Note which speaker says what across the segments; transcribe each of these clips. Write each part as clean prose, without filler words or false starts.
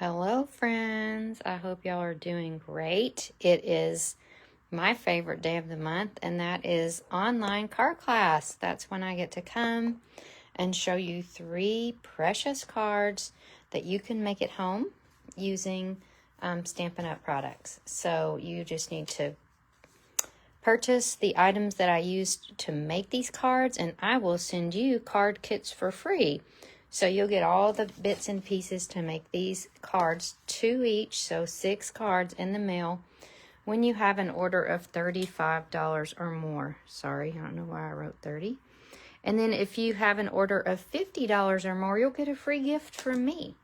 Speaker 1: Hello friends, I hope y'all are doing great. It is my favorite day of the month, and that is online card class. That's when I get to come and show you 3 precious cards that you can make at home using Stampin' Up! Products. So you just need to purchase the items that I used to make these cards, and I will send you card kits for free. So you'll get all the bits and pieces to make these cards, 2 each, so 6 cards in the mail when you have an order of $35 or more. Sorry, I don't know why I wrote 30. And then if you have an order of $50 or more, you'll get a free gift from me.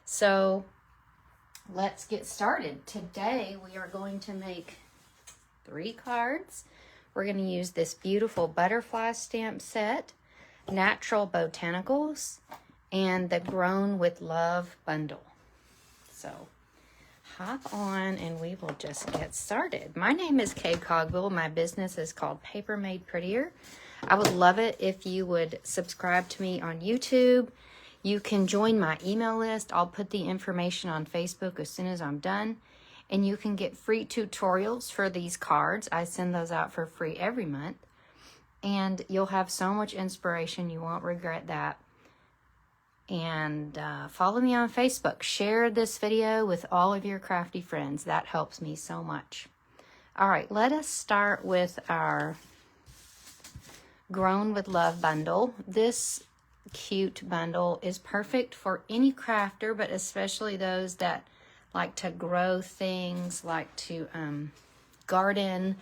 Speaker 1: So let's get started. Today we are going to make 3 cards. We're going to use this beautiful butterfly stamp set, Natural Botanicals, and the Grown with Love bundle. So hop on and we will just get started. My name is Cogbill. My business is called Papermadeprettier. I would love it if you would subscribe to me on YouTube. You can join my email list. I'll put the information on Facebook as soon as I'm done. And you can get free tutorials for these cards. I send those out for free every month. And you'll have so much inspiration. You won't regret that. And follow me on Facebook. Share this video with all of your crafty friends. That helps me so much. All right, let us start with our Grown with Love bundle. This cute bundle is perfect for any crafter, but especially those that like to grow things, like to garden,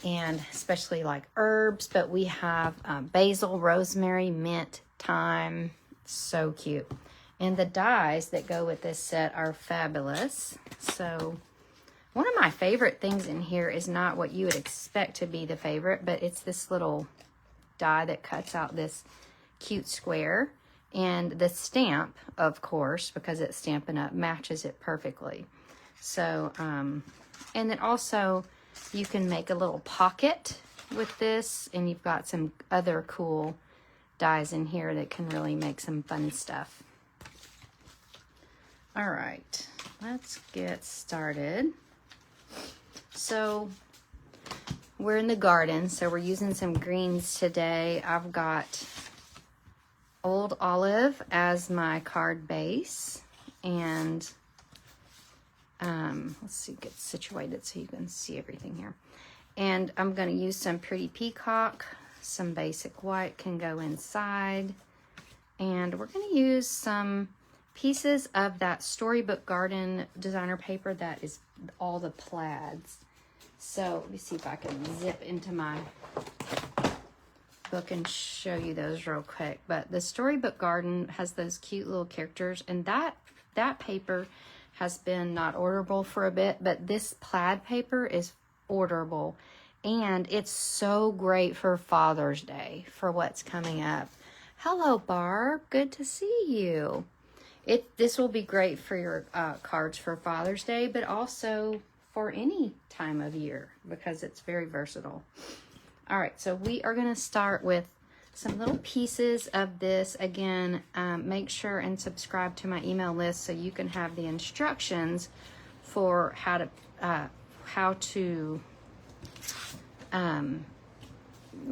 Speaker 1: and especially like herbs. But we have basil, rosemary, mint, thyme. So cute. And the dies that go with this set are fabulous. So one of my favorite things in here is not what you would expect to be the favorite, but it's this little die that cuts out this cute square. And the stamp, of course, because it's Stampin' Up!, matches it perfectly. So, and then also you can make a little pocket with this, and you've got some other cool dies in here that can really make some fun stuff. All right, let's get started. So we're in the garden, so we're using some greens today. I've got Old Olive as my card base, and let's see, get situated so you can see everything here. And I'm going to use some Pretty Peacock. Some basic white can go inside, and we're going to use some pieces of that Storybook Garden designer paper that is all the plaids. So let me see if I can zip into my book and show you those real quick. But the Storybook Garden has those cute little characters, and that paper has been not orderable for a bit, but this plaid paper is orderable. And it's so great for Father's Day, for what's coming up. Hello, Barb. Good to see you. This will be great for your cards for Father's Day, but also for any time of year because it's very versatile. All right, so we are going to start with some little pieces of this. Again, make sure and subscribe to my email list so you can have the instructions for how to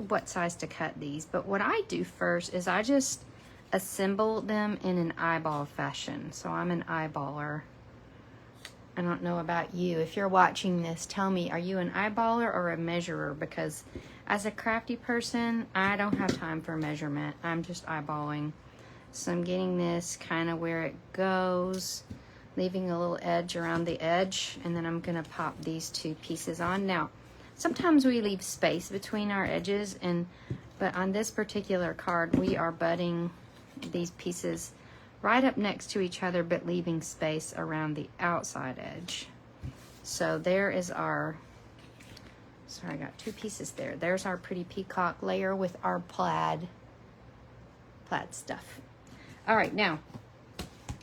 Speaker 1: what size to cut these. But what I do first is I just assemble them in an eyeball fashion. So I'm an eyeballer. I don't know about you. If you're watching this, tell me, are you an eyeballer or a measurer? Because as a crafty person, I don't have time for measurement. I'm just eyeballing. So I'm getting this kind of where it goes, leaving a little edge around the edge, and then I'm going to pop these 2 pieces on. Now, sometimes we leave space between our edges, but on this particular card, we are butting these pieces right up next to each other, but leaving space around the outside edge. So there is our, sorry, I got 2 pieces there. There's our Pretty Peacock layer with our plaid stuff. All right, now,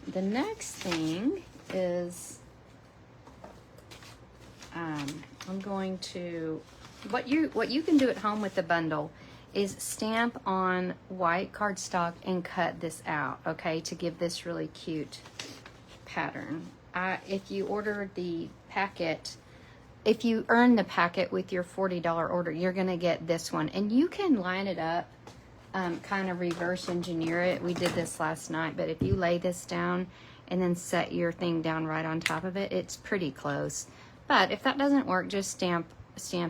Speaker 1: the next thing is I'm going to, what you can do at home with the bundle is stamp on white cardstock and cut this out, okay, to give this really cute pattern. If you order the packet, if you earn the packet with your $40 order, you're going to get this one. And you can line it up, kind of reverse engineer it. We did this last night, but if you lay this down and then set your thing down right on top of it, it's pretty close. But if that doesn't work, just stamp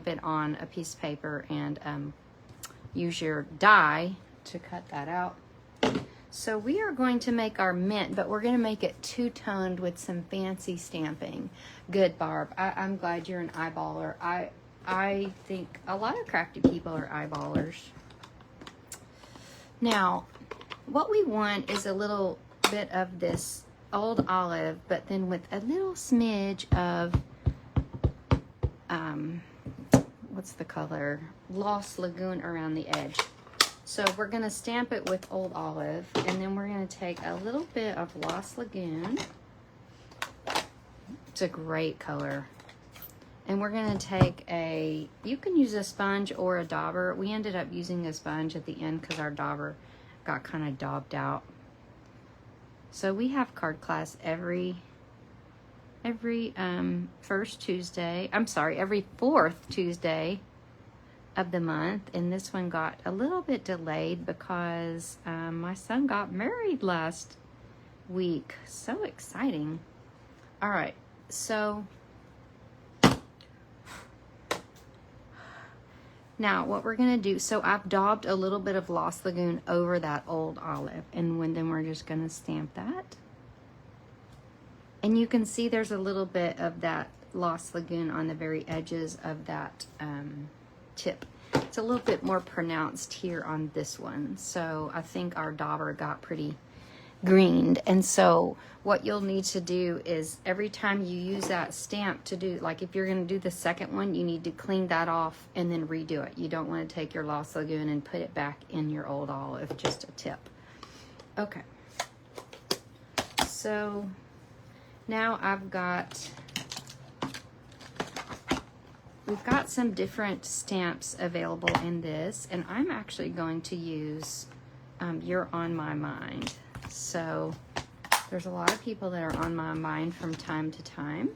Speaker 1: it on a piece of paper and use your die to cut that out. So we are going to make our mint, but we're going to make it two-toned with some fancy stamping. Good, Barb. I'm glad you're an eyeballer. I think a lot of crafty people are eyeballers. Now, what we want is a little bit of this old olive, but then with a little smidge of, what's the color? Lost Lagoon around the edge. So we're going to stamp it with Old Olive, and then we're going to take a little bit of Lost Lagoon. It's a great color. And we're going to take you can use a sponge or a dauber. We ended up using a sponge at the end because our dauber got kind of daubed out. So we have card class every fourth Tuesday of the month, and this one got a little bit delayed because my son got married last week. So exciting. All right, so now what we're gonna do, so I've daubed a little bit of Lost Lagoon over that Old Olive, and then we're just gonna stamp that. And you can see there's a little bit of that Lost Lagoon on the very edges of that tip. It's a little bit more pronounced here on this one. So I think our dauber got pretty greened. And so what you'll need to do is every time you use that stamp to do, like if you're going to do the second one, you need to clean that off and then redo it. You don't want to take your Lost Lagoon and put it back in your Old Olive, just a tip. Okay. So now we've got some different stamps available in this, and I'm actually going to use You're On My Mind. So there's a lot of people that are on my mind from time to time.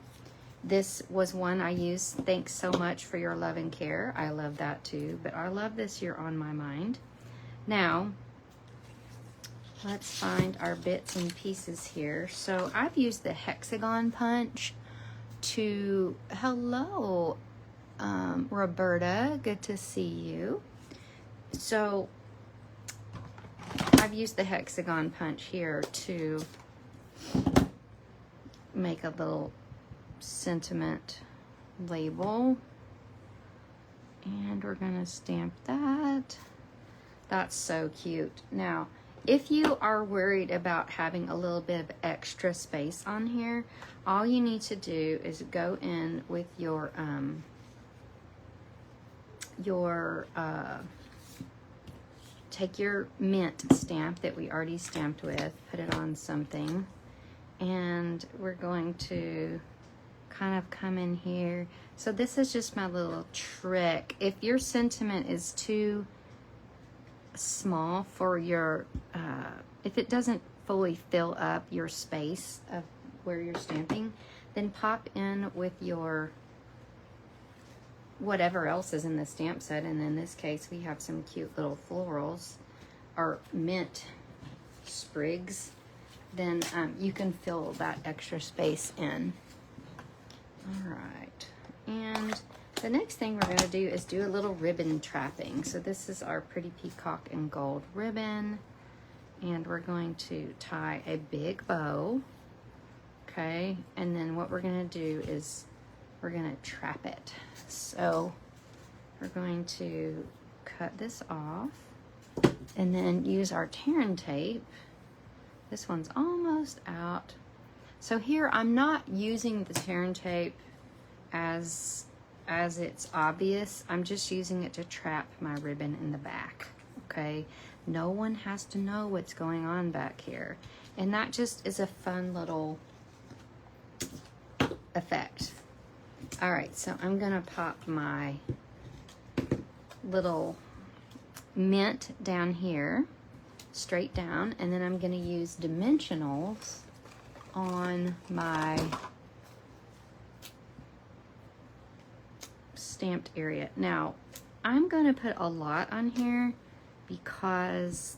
Speaker 1: This was one I used. Thanks so much for your love and care. I love that too, but I love this You're On My Mind. Now, let's find our bits and pieces here. So I've used the hexagon punch to, hello, Roberta, good to see you. So I've used the hexagon punch here to make a little sentiment label, and we're gonna stamp that. That's so cute. Now, if you are worried about having a little bit of extra space on here, all you need to do is go in with your take your mint stamp that we already stamped with, put it on something, and we're going to kind of come in here. So this is just my little trick. If your sentiment is too small for your, if it doesn't fully fill up your space of where you're stamping, then pop in with your whatever else is in the stamp set, and in this case we have some cute little florals or mint sprigs. Then you can fill that extra space in. All right, and the next thing we're going to do is do a little ribbon trapping. So this is our Pretty Peacock and Gold ribbon, and we're going to tie a big bow. Okay, and then what we're going to do is we're going to trap it. So we're going to cut this off and then use our tearing tape. This one's almost out. So here I'm not using the tearing tape as it's obvious. I'm just using it to trap my ribbon in the back. Okay, no one has to know what's going on back here, and that just is a fun little effect. All right, so I'm gonna pop my little mint down here, straight down, and then I'm gonna use dimensionals on my stamped area. Now, I'm going to put a lot on here because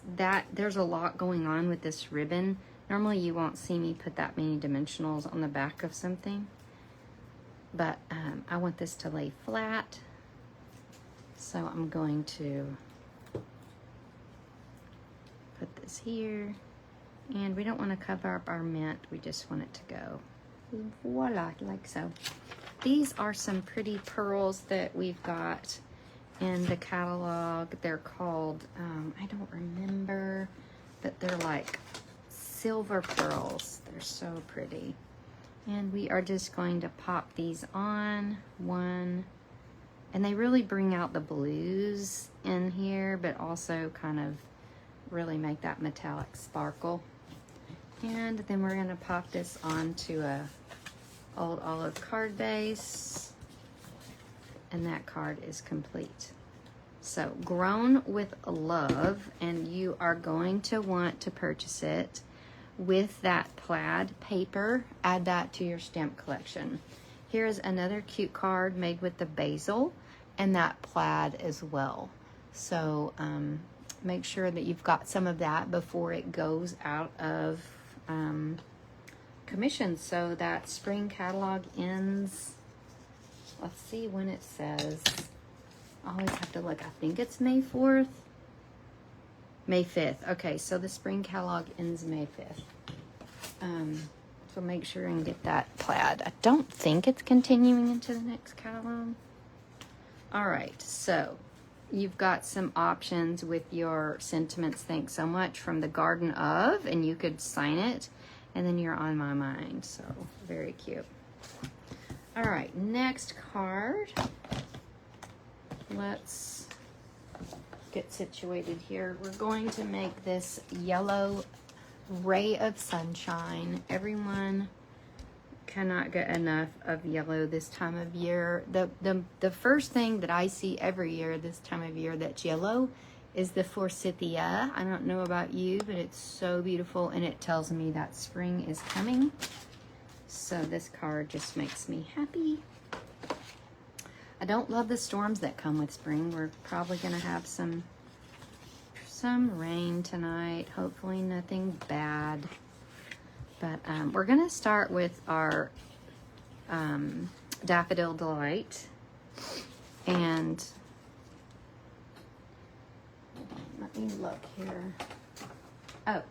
Speaker 1: there's a lot going on with this ribbon. Normally you won't see me put that many dimensionals on the back of something, but I want this to lay flat. So I'm going to put this here, and we don't want to cover up our mint. We just want it to go voila, like so. These are some pretty pearls that we've got in the catalog. They're called, I don't remember, but they're like silver pearls. They're so pretty. And we are just going to pop these on one. And they really bring out the blues in here, but also kind of really make that metallic sparkle. And then we're gonna pop this onto a old olive card base. And that card is complete. So, Grown with Love, and you are going to want to purchase it with that plaid paper. Add that to your stamp collection. Here's another cute card made with the basil and that plaid as well. So make sure that you've got some of that before it goes out of commission. So that spring catalog ends, let's see when it says. I always have to look. I think it's May 4th. May 5th. Okay, so the spring catalog ends May 5th. So make sure and get that plaid. I don't think it's continuing into the next catalog. All right, so you've got some options with your sentiments. Thanks so much from the Garden of, and you could sign it, and then you're on my mind. So very cute. All right, next card. Let's get situated here. We're going to make this yellow ray of sunshine. Everyone cannot get enough of yellow this time of year. The first thing that I see every year this time of year that's yellow is the forsythia. I don't know about you, but it's so beautiful, and it tells me that spring is coming. So this card just makes me happy. I don't love the storms that come with spring. We're probably going to have some rain tonight. Hopefully nothing bad. But we're going to start with our Daffodil Delight. And let me look here. Oh,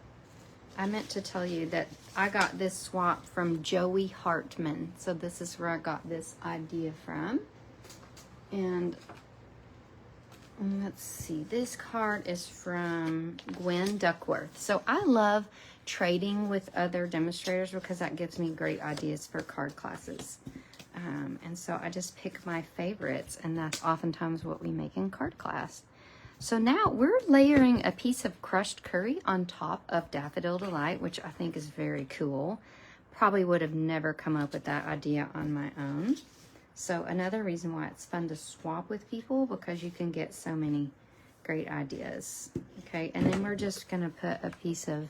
Speaker 1: I meant to tell you that I got this swap from Joey Hartman. So this is where I got this idea from. And let's see, this card is from Gwen Duckworth. So I love trading with other demonstrators because that gives me great ideas for card classes. And so I just pick my favorites, and that's oftentimes what we make in card class. So now we're layering a piece of crushed curry on top of Daffodil Delight, which I think is very cool. Probably would have never come up with that idea on my own. So another reason why it's fun to swap with people, because you can get so many great ideas. Okay, and then we're just gonna put a piece of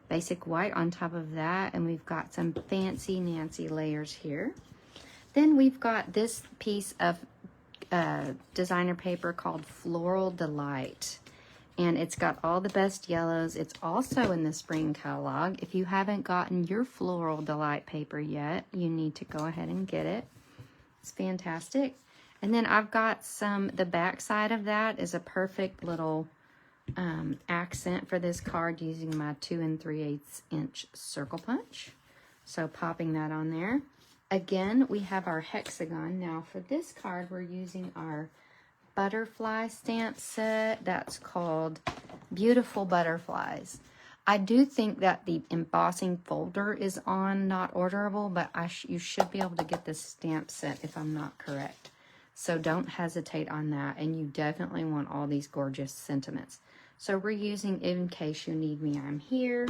Speaker 1: basic white on top of that, and we've got some fancy Nancy layers here. Then we've got this piece of designer paper called Floral Delight, and it's got all the best yellows. It's also in the spring catalog. If you haven't gotten your Floral Delight paper yet, you need to go ahead and get it. It's fantastic. And then I've got the back side of that is a perfect little accent for this card using my 2 3/8 inch circle punch. So popping that on there. Again, we have our hexagon. Now for this card, we're using our butterfly stamp set. That's called Beautiful Butterflies. I do think that the embossing folder is on Not Orderable, but you should be able to get this stamp set if I'm not correct. So don't hesitate on that, and you definitely want all these gorgeous sentiments. So we're using In Case You Need Me, I'm Here.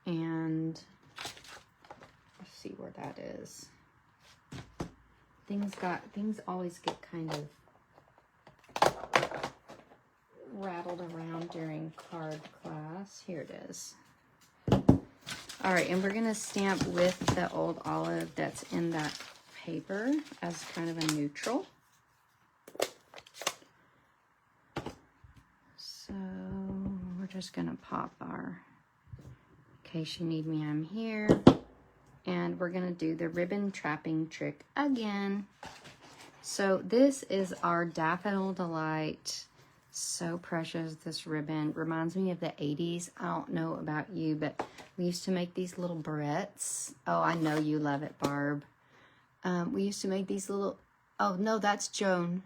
Speaker 1: And let's see where that is. Things always get kind of rattled around during card class. Here it is. All right, and we're going to stamp with the old olive that's in that paper as kind of a neutral. So we're just going to pop our, in case you need me, I'm here. And we're going to do the ribbon trapping trick again. So this is our Daffodil Delight. So precious, this ribbon. Reminds me of the 80s. I don't know about you, but we used to make these little barrettes. Oh, I know you love it, Barb. We used to make these little, oh no, that's Joan.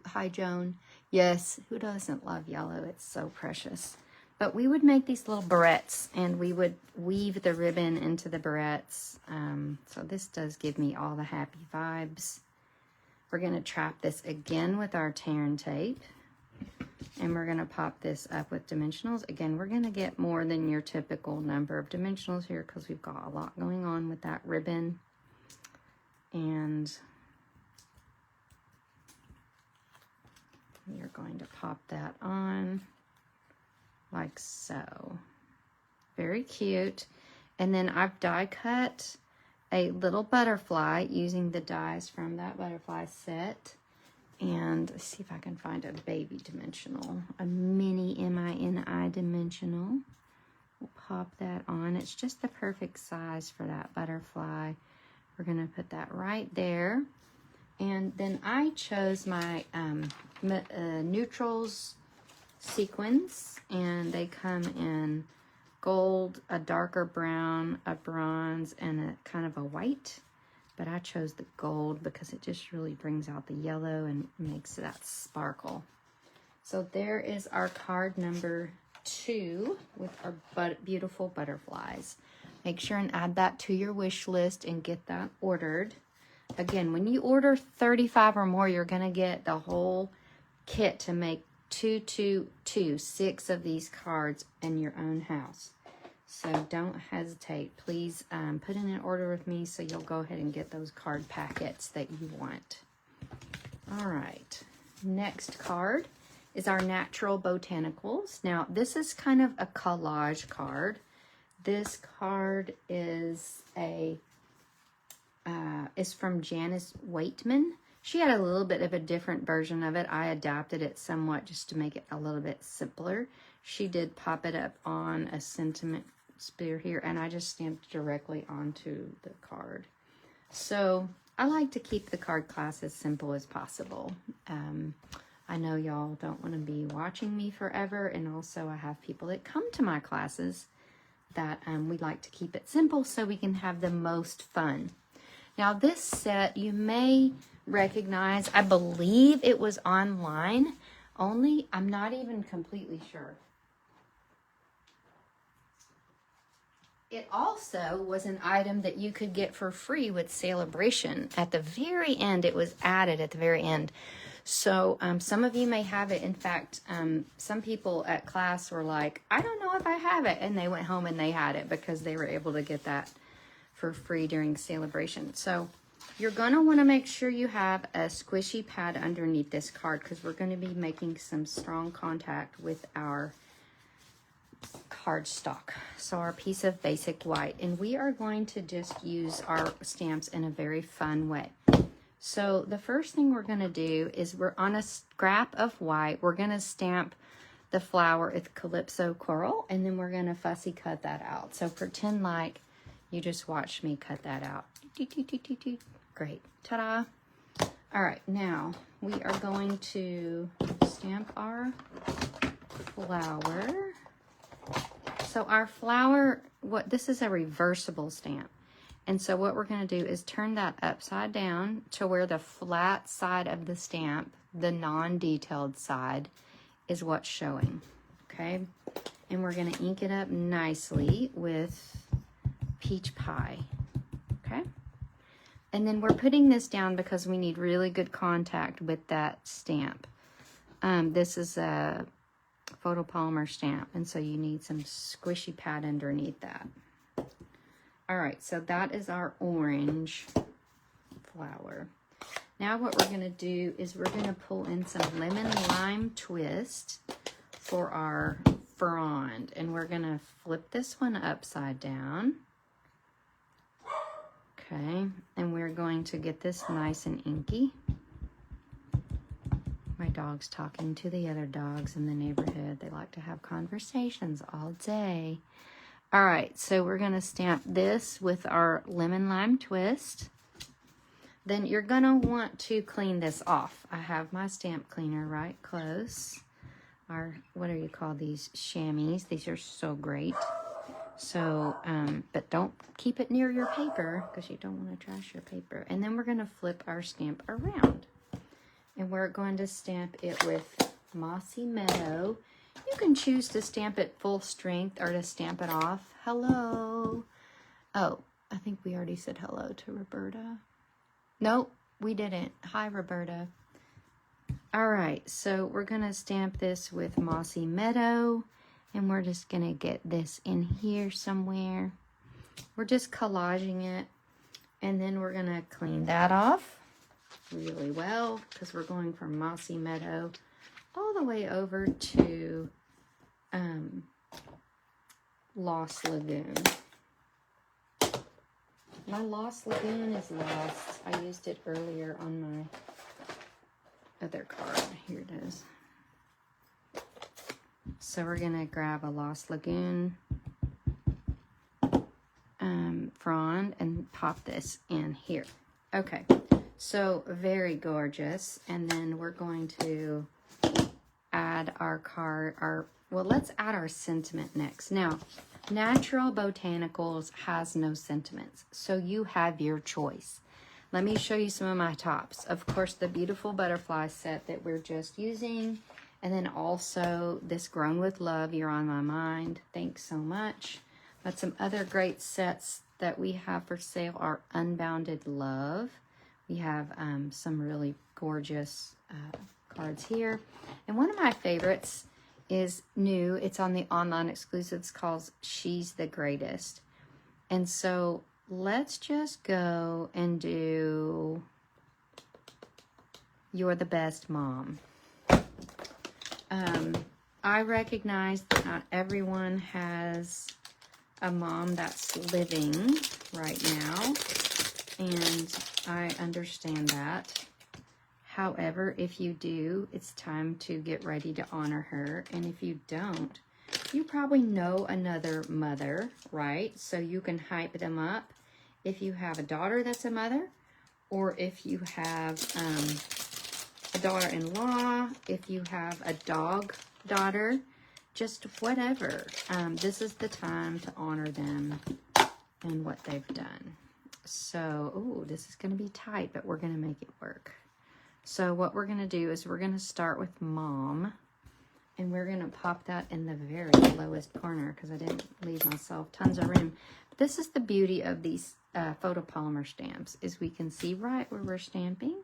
Speaker 1: Hi Joan. Yes, who doesn't love yellow? It's so precious. But we would make these little barrettes, and we would weave the ribbon into the barrettes. So this does give me all the happy vibes. We're going to trap this again with our tear and tape. And we're going to pop this up with dimensionals. Again, we're going to get more than your typical number of dimensionals here because we've got a lot going on with that ribbon. And we are going to pop that on like so. Very cute. And then I've die cut a little butterfly using the dies from that butterfly set. And let's see if I can find a baby dimensional, a mini mini dimensional. We'll pop that on. It's just the perfect size for that butterfly. We're going to put that right there. And then I chose my neutrals sequins, and they come in gold, a darker brown, a bronze, and a kind of a white. But I chose the gold because it just really brings out the yellow and makes that sparkle. So there is our card number 2 with our beautiful butterflies. Make sure and add that to your wish list and get that ordered. Again, when you order 35 or more, you're going to get the whole kit to make 6 of these cards in your own house. So don't hesitate. Please put in an order with me so you'll go ahead and get those card packets that you want. All right. Next card is our Natural Botanicals. Now, this is kind of a collage card. This card is from Janice Waitman. She had a little bit of a different version of it. I adapted it somewhat just to make it a little bit simpler. She did pop it up on a sentiment spear here, and I just stamped directly onto the card. So I like to keep the card class as simple as possible. I know y'all don't want to be watching me forever, and also I have people that come to my classes that we like to keep it simple so we can have the most fun. Now this set you may recognize. I believe it was online only. I'm not even completely sure. It also was an item that you could get for free with Celebration. At the very end, it was added at the very end. So some of you may have it. In fact, some people at class were like, I don't know if I have it. And they went home and they had it because they were able to get that for free during Celebration. So you're going to want to make sure you have a squishy pad underneath this card because we're going to be making some strong contact with our cardstock. So our piece of basic white, and we are going to just use our stamps in a very fun way. So the first thing we're going to do is we're on a scrap of white. We're going to stamp the flower with Calypso Coral, and then we're going to fussy cut that out. So pretend like you just watched me cut that out. Great. Ta-da. All right, now we are going to stamp our flower. So our flower, this is a reversible stamp. And so what we're going to do is turn that upside down to where the flat side of the stamp, the non-detailed side, is what's showing. Okay? And we're going to ink it up nicely with Peach Pie. Okay? And then we're putting this down because we need really good contact with that stamp. This is a photopolymer stamp, and so you need some squishy pad underneath that. All right, so that is our orange flower. Now what we're going to do is we're going to pull in some lemon lime twist for our frond. And we're going to flip this one upside down. Okay, and we're going to get this nice and inky. My dog's talking to the other dogs in the neighborhood. They like to have conversations all day. All right, so we're going to stamp this with our lemon lime twist. Then you're going to want to clean this off. I have my stamp cleaner right close. Our, what do you call these? Chamois. These are so great. So, but don't keep it near your paper because you don't want to trash your paper. And then we're going to flip our stamp around. And we're going to stamp it with Mossy Meadow. You can choose to stamp it full strength or to stamp it off. Hello. Oh, I think we already said hello to Roberta. Nope, we didn't. Hi, Roberta. All right, so we're going to stamp this with Mossy Meadow. And we're just going to get this in here somewhere. We're just collaging it. And then we're going to clean that off really well because we're going from Mossy Meadow all the way over to Lost Lagoon. My Lost Lagoon is lost. I used it earlier on my other card. Here it is. So we're going to grab a Lost Lagoon frond and pop this in here. Okay, so very gorgeous. And then we're going to add our card, well, let's add our sentiment next. Now, Natural Botanicals has no sentiments, so you have your choice. Let me show you some of my tops. Of course, the beautiful butterfly set that we're just using. And then also this Grown with Love, You're on My Mind. Thanks so much. But some other great sets that we have for sale are Unbounded Love. We have some really gorgeous cards here. And one of my favorites is new. It's on the online exclusives called She's the Greatest. And so let's just go and do You're the Best Mom. I recognize that not everyone has a mom that's living right now, and I understand that. However, if you do, it's time to get ready to honor her, and if you don't, you probably know another mother, right? So you can hype them up if you have a daughter that's a mother, or if you have a daughter-in-law, if you have a dog daughter, just whatever. This is the time to honor them and what they've done. So, oh, this is going to be tight, but we're going to make it work. So what we're going to do is we're going to start with Mom, and we're going to pop that in the very lowest corner because I didn't leave myself tons of room. But this is the beauty of these photopolymer stamps, is we can see right where we're stamping.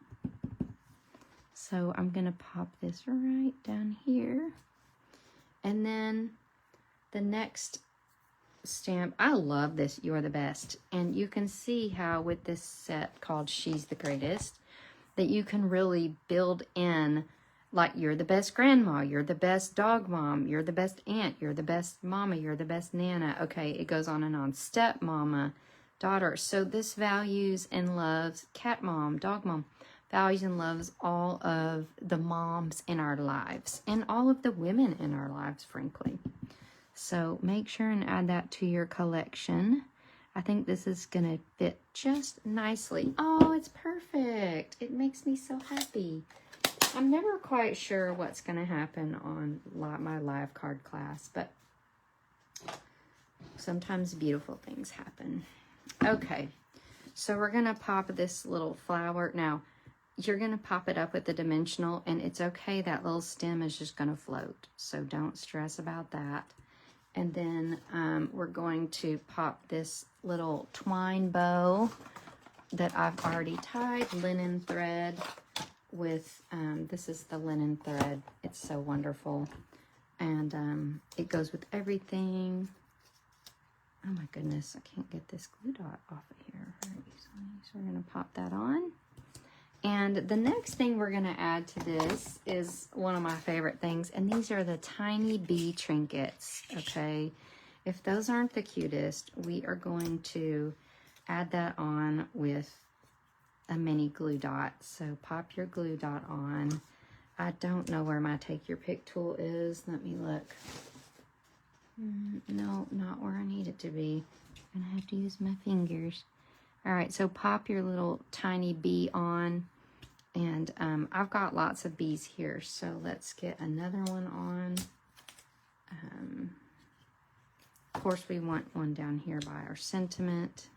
Speaker 1: So I'm going to pop this right down here. And then the next stamp, I love this, You're the Best. And you can see how with this set called She's the Greatest, that you can really build in, like, you're the best grandma, you're the best dog mom, you're the best aunt, you're the best mama, you're the best nana. Okay, it goes on and on. Step mama, daughter. So this values and loves cat mom, dog mom, values and loves all of the moms in our lives and all of the women in our lives, frankly. So make sure and add that to your collection. I think this is going to fit just nicely. Oh, it's perfect. It makes me so happy. I'm never quite sure what's going to happen on my live card class, but sometimes beautiful things happen. Okay, so we're going to pop this little flower. Now, you're going to pop it up with the dimensional, and it's okay. That little stem is just going to float, so don't stress about that. And then we're going to pop this little twine bow that I've already tied, linen thread with, this is the linen thread. It's so wonderful. And it goes with everything. Oh my goodness, I can't get this glue dot off of here very easily. So we're going to pop that on. And the next thing we're going to add to this is one of my favorite things, and these are the tiny bee trinkets, okay? If those aren't the cutest, we are going to add that on with a mini glue dot. So pop your glue dot on. I don't know where my take your pick tool is. Let me look. No, not where I need it to be. I'm gonna have to use my fingers. All right, so pop your little tiny bee on. And I've got lots of bees here, so let's get another one on. Of course, we want one down here by our sentiment.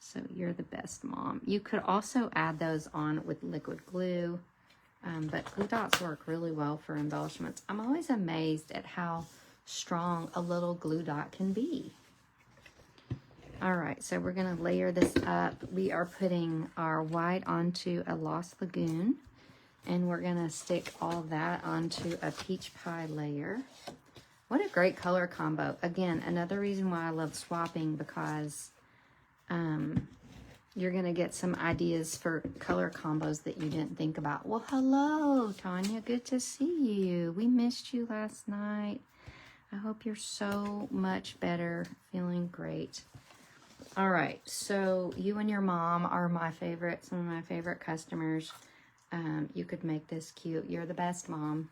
Speaker 1: So you're the best mom. You could also add those on with liquid glue, but glue dots work really well for embellishments. I'm always amazed at how strong a little glue dot can be. All right, so we're going to layer this up. We are putting our white onto a Lost Lagoon, and we're going to stick all of that onto a peach pie layer. What a great color combo. Again, another reason why I love swapping, because you're going to get some ideas for color combos that you didn't think about. Well, hello, Tanya. Good to see you. We missed you last night. I hope you're so much better, feeling great. All right, so you and your mom are some of my favorite customers. You could make this cute. You're the best mom.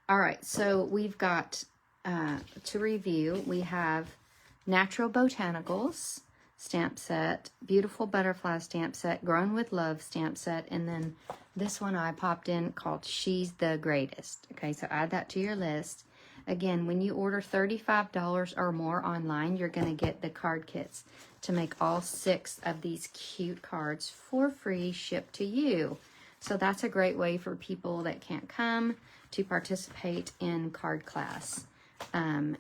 Speaker 1: All right, so we've got, to review, we have Natural Botanicals stamp set, Beautiful Butterfly stamp set, Grown with Love stamp set, and then this one I popped in called She's the Greatest. Okay, so add that to your list. Again, when you order $35 or more online, you're going to get the card kits to make all 6 of these cute cards for free shipped to you. So that's a great way for people that can't come to participate in card class. And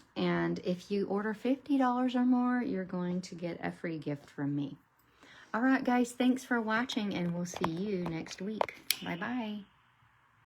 Speaker 1: if you order $50 or more, you're going to get a free gift from me. All right, guys, thanks for watching, and we'll see you next week. Bye-bye.